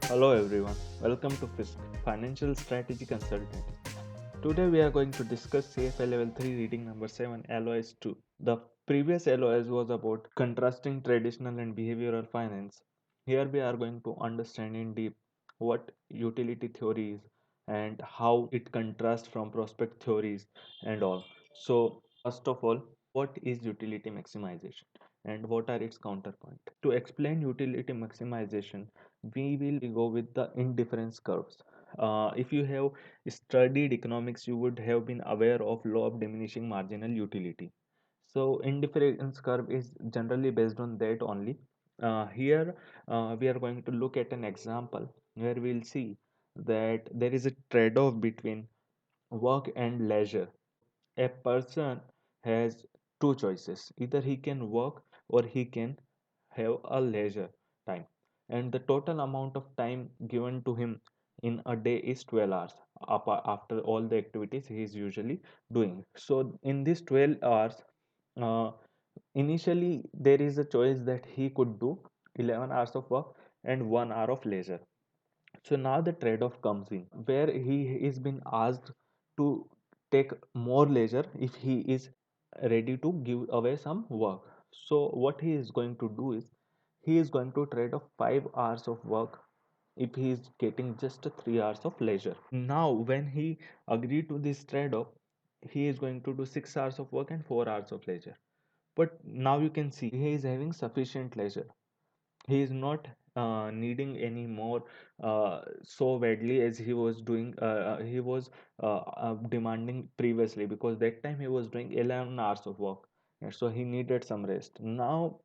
Hello everyone, welcome to FISC, Financial Strategy Consultant. Today we are going to discuss CFA Level 3 reading number 7 LOS 2. The previous LOS was about contrasting traditional and behavioral finance. Here we are going to understand in deep what utility theory is and how it contrasts from prospect theories and all. So first of all, what is utility maximization and what are its counterpoint? To explain utility maximization, we will go with the indifference curves. If you have studied economics, you would have been aware of law of diminishing marginal utility. So indifference curve is generally based on that only. Here we are going to look at an example where we'll see that there is a trade-off between work and leisure. A person has two choices: either he can work or he can have a leisure time, and the total amount of time given to him in a day is 12 hours after all the activities he is usually doing. So in these 12 hours, uh, initially there is a choice that he could do 11 hours of work and 1 hour of leisure. So now the trade-off comes in where he is being asked to take more leisure if he is ready to give away some work. So what he is going to do is he is going to trade off 5 hours of work if he is getting just 3 hours of leisure. Now when he agreed to this trade-off, he is going to do 6 hours of work and 4 hours of leisure. But now you can see he is having sufficient leisure. He is not needing any more so badly as he was doing. He was demanding previously, because that time he was doing 11 hours of work, and so he needed some rest. Now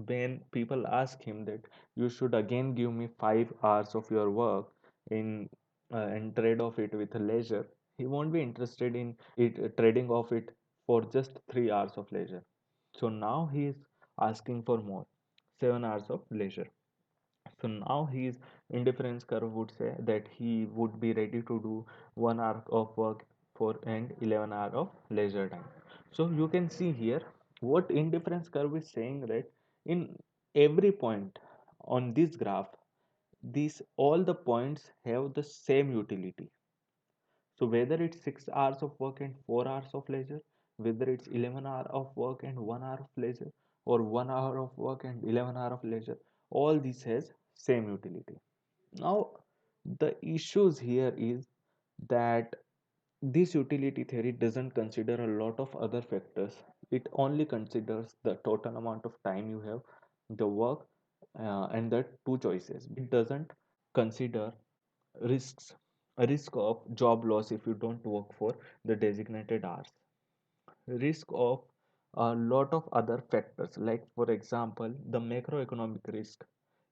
when people ask him that you should again give me 5 hours of your work in and trade off it with leisure, he won't be interested in it trading off it for just 3 hours of leisure. So now he is asking for more, 7 hours of leisure. So now his indifference curve would say that he would be ready to do 1 hour of work for and 11 hour of leisure time. So you can see here what indifference curve is saying, that in every point on this graph, these all the points have the same utility. So whether it's 6 hours of work and 4 hours of leisure, whether it's 11 hour of work and 1 hour of leisure, or 1 hour of work and 11 hour of leisure, all these has same utility. Now the issues here is that this utility theory doesn't consider a lot of other factors. It only considers the total amount of time you have, the work, and the two choices. It doesn't consider risks, a risk of job loss if you don't work for the designated hours, risk of a lot of other factors, like for example the macroeconomic risk,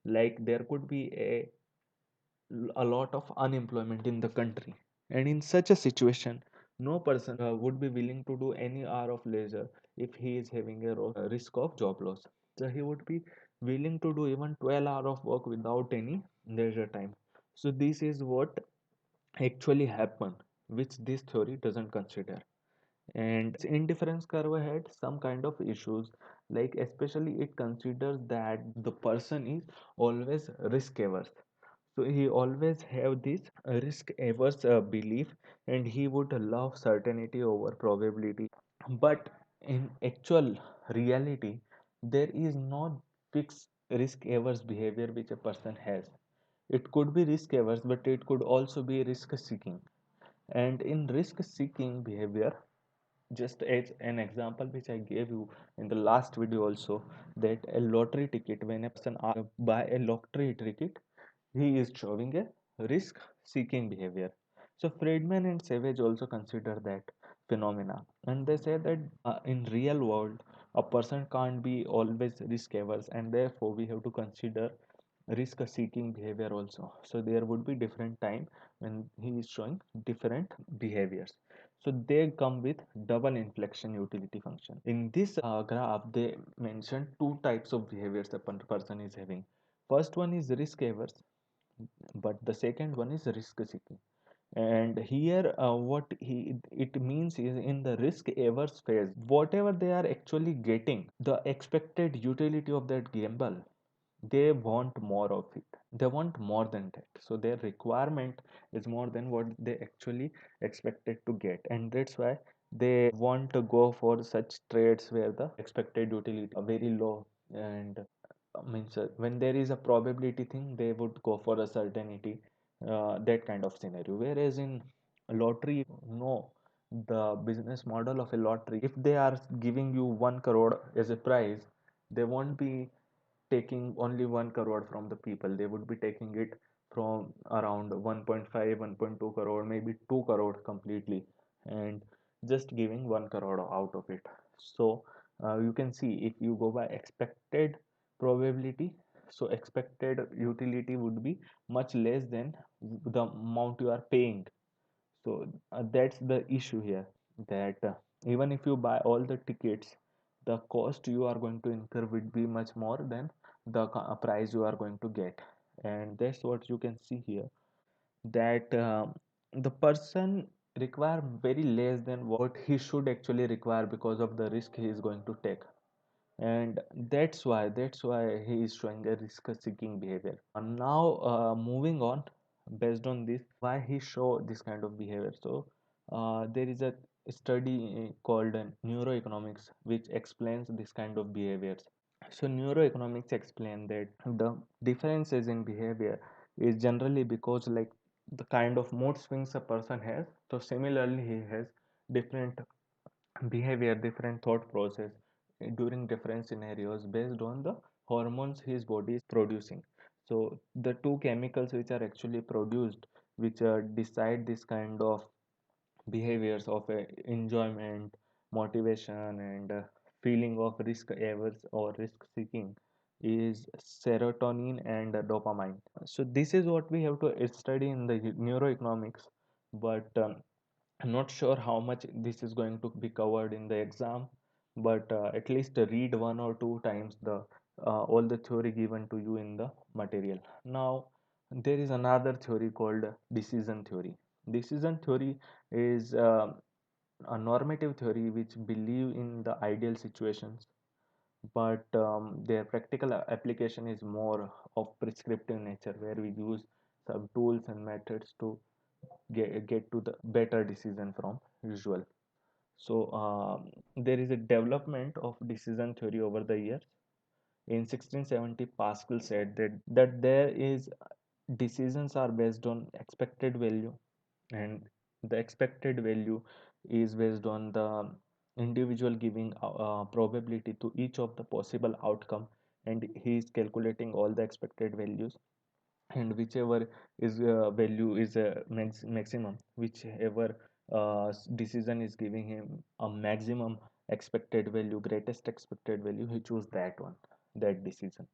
like there could be a lot of unemployment in the country, and in such a situation no person would be willing to do any hour of leisure if he is having a risk of job loss. So he would be willing to do even 12 hours of work without any leisure time. So this is what actually happen, which this theory doesn't consider. And indifference curve had some kind of issues, like especially it considers that the person is always risk averse. So he always have this risk averse belief, and he would love certainty over probability. But in actual reality, there is no fixed risk averse behavior which a person has. It could be risk averse, but it could also be risk seeking. And in risk seeking behavior, just as an example which I gave you in the last video also, that a lottery ticket, when a person buy a lottery ticket, he is showing a risk seeking behavior. So Friedman and Savage also consider that phenomena, and they say that in real world a person can't be always risk averse, and therefore we have to consider risk seeking behavior also. So there would be different time when he is showing different behaviors. So they come with double inflection utility function. In this graph they mentioned two types of behaviors a person is having. First one is risk averse, but the second one is risk seeking. And here what it means is, in the risk averse phase, whatever they are actually getting, the expected utility of that gamble, they want more of it, they want more than that, so their requirement is more than what they actually expected to get, and that's why they want to go for such trades where the expected utility are very low. And means when there is a probability thing, they would go for a certainty, that kind of scenario. Whereas in lottery, no, the business model of a lottery, if they are giving you 1 crore as a prize, they won't be taking only 1 crore from the people, they would be taking it from around 1.5, 1.2 crore, maybe 2 crore completely, and just giving 1 crore out of it. So you can see, if you go by expected probability, so expected utility would be much less than the amount you are paying. So that's the issue here, that even if you buy all the tickets, the cost you are going to incur would be much more than the price you are going to get. And that's what you can see here, that the person require very less than what he should actually require because of the risk he is going to take. And that's why he is showing a risk seeking behavior. And now moving on, based on this, why he show this kind of behavior. So there is a study called neuroeconomics which explains this kind of behaviors. So neuroeconomics explain that the differences in behavior is generally because, like, the kind of mood swings a person has, so similarly he has different behavior, different thought process during different scenarios based on the hormones his body is producing. So the two chemicals which are actually produced, which decide this kind of behaviors of enjoyment, motivation, and feeling of risk averse or risk seeking, is serotonin and dopamine. So this is what we have to study in the neuroeconomics, but I'm not sure how much this is going to be covered in the exam, but at least read 1 or 2 times the all the theory given to you in the material. Now, there is another theory called decision theory. Decision theory is a normative theory which believe in the ideal situations, but their practical application is more of prescriptive nature, where we use some tools and methods to get to the better decision from usual. So there is a development of decision theory over the years. In 1670, Pascal said that there is decisions are based on expected value, and the expected value is based on the individual giving probability to each of the possible outcome, and he is calculating all the expected values, and whichever is value is maximum, whichever decision is giving him a maximum expected value, greatest expected value, he choose that one, that decision.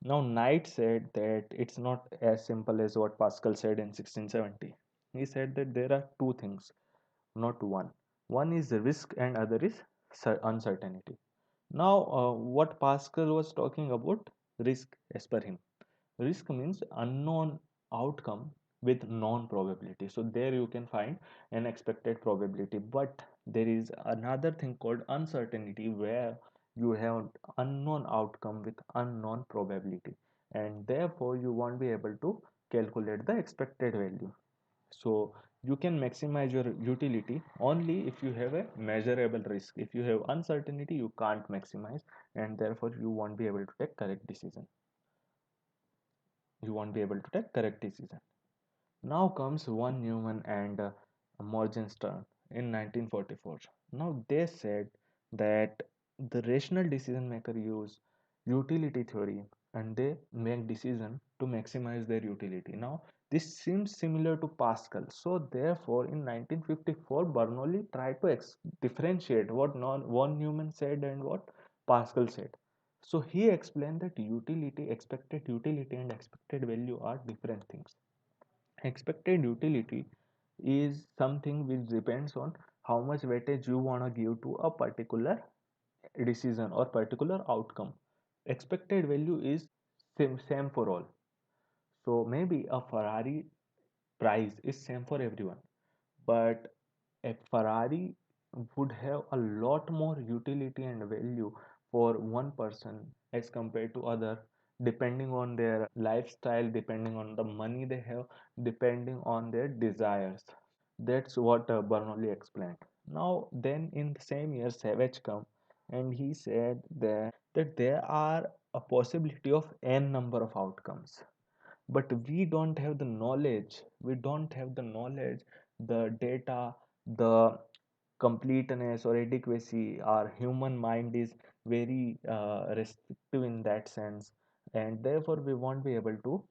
Now Knight said that it's not as simple as what Pascal said in 1670. He said that there are two things, not one. One is risk and other is uncertainty. Now what Pascal was talking about, risk as per him. Risk means unknown outcome with known probability. So there you can find an expected probability. But there is another thing called uncertainty, where you have unknown outcome with unknown probability. And therefore you won't be able to calculate the expected value. So you can maximize your utility only if you have a measurable risk. If you have uncertainty, you can't maximize, and therefore you won't be able to take correct decision. You won't be able to take correct decision. Now comes one Newman and Morgenstern in 1944. Now they said that the rational decision maker use utility theory, and they make decision to maximize their utility. Now this seems similar to Pascal. So therefore in 1954 Bernoulli tried to differentiate what von Neumann said and what Pascal said. So he explained that utility, expected utility and expected value are different things. Expected utility is something which depends on how much weightage you want to give to a particular decision or particular outcome. Expected value is same for all. So maybe a Ferrari price is same for everyone, but a Ferrari would have a lot more utility and value for one person as compared to other, depending on their lifestyle, depending on the money they have, depending on their desires. That's what Bernoulli explained. Now, then in the same year, Savage come and he said that there are a possibility of n number of outcomes, but we don't have the knowledge. We don't have the knowledge, the data, the completeness or adequacy. Our human mind is very restrictive in that sense, and therefore we won't be able to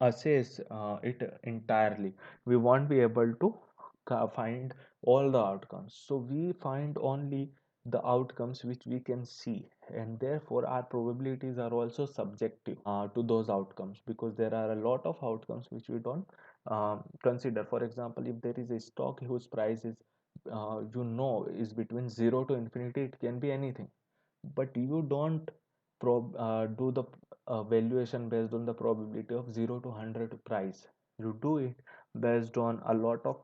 assess it entirely. We won't be able to find all the outcomes, so we find only the outcomes which we can see, and therefore our probabilities are also subjective to those outcomes, because there are a lot of outcomes which we don't consider. For example, if there is a stock whose price is is between 0 to infinity, it can be anything, but you don't do the valuation based on the probability of 0 to 100 price. You do it based on a lot of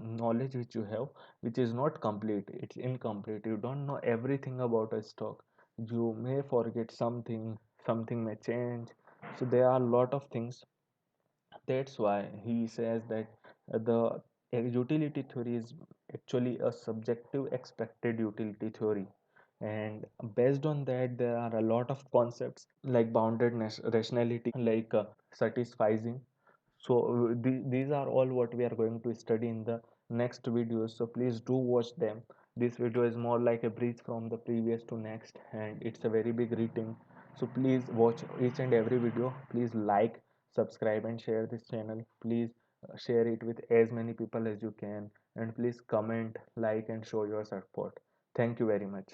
knowledge which you have, which is not complete. It's incomplete. You don't know everything about a stock. You may forget something, something may change. So there are a lot of things. That's why he says that the utility theory is actually a subjective expected utility theory, and based on that there are a lot of concepts like bounded rationality, like satisficing. So these are all what we are going to study in the next videos, so please do watch them. This video is more like a bridge from the previous to next, and it's a very big reading. So please watch each and every video. Please like, subscribe and share this channel. Please share it with as many people as you can, and please comment, like and show your support. Thank you very much.